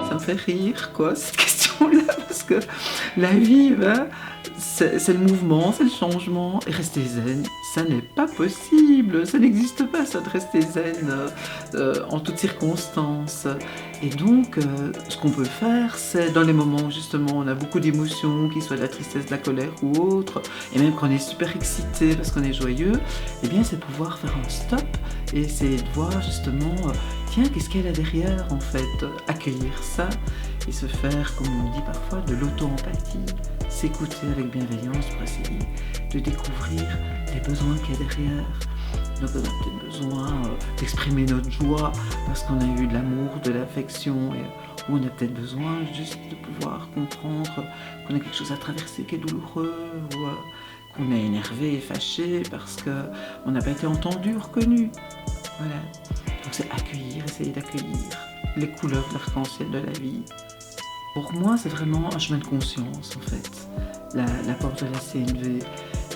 Ça me fait rire, quoi, cette question-là, parce que la vie, ben, c'est le mouvement, c'est le changement. Et rester zen, ça n'est pas possible, ça n'existe pas, ça, de rester zen en toutes circonstances. Et donc, ce qu'on peut faire, c'est dans les moments où justement on a beaucoup d'émotions, qu'il soit de la tristesse, de la colère ou autre, et même quand on est super excité parce qu'on est joyeux, eh bien c'est pouvoir faire un stop et essayer de voir justement, tiens, qu'est-ce qu'il y a là derrière en fait, accueillir ça et se faire, comme on dit parfois, de l'auto-empathie, s'écouter avec bienveillance pour essayer de découvrir les besoins qu'il y a derrière. Donc on a peut-être besoin d'exprimer notre joie parce qu'on a eu de l'amour, de l'affection, ou on a peut-être besoin juste de pouvoir comprendre qu'on a quelque chose à traverser qui est douloureux, ou qu'on est énervé et fâché parce qu'on n'a pas été entendu ou reconnu. Voilà. Donc c'est accueillir, essayer d'accueillir les couleurs de l'arc-en-ciel de la vie. Pour moi, c'est vraiment un chemin de conscience, en fait, l'apport de la CNV.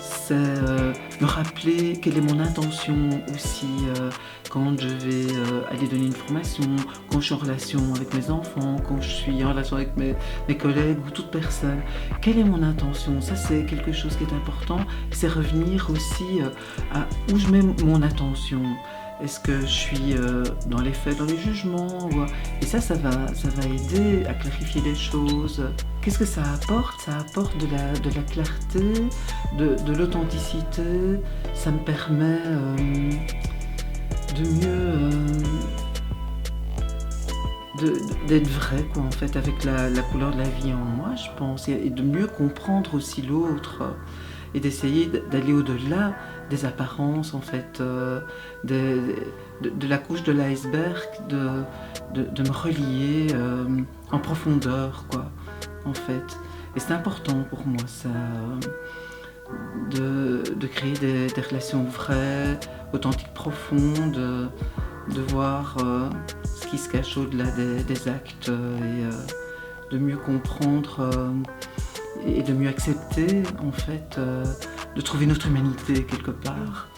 C'est me rappeler quelle est mon intention aussi quand je vais aller donner une formation, quand je suis en relation avec mes enfants, quand je suis en relation avec mes collègues ou toute personne. Quelle est mon intention? Ça, c'est quelque chose qui est important. C'est revenir aussi à où je mets mon attention. Est-ce que je suis dans les faits, dans les jugements Et ça va aider à clarifier les choses. Qu'est-ce que ça apporte? Ça apporte de la clarté, de l'authenticité. Ça me permet de mieux... d'être vrai, quoi, en fait, avec la couleur de la vie en moi, je pense. Et de mieux comprendre aussi l'autre. Et d'essayer d'aller au-delà des apparences, en fait, de la couche de l'iceberg, de me relier en profondeur, quoi, en fait. Et c'est important pour moi, ça, de créer des relations vraies, authentiques, profondes, de voir ce qui se cache au-delà des actes et de mieux comprendre et de mieux accepter, en fait, de trouver notre humanité quelque part.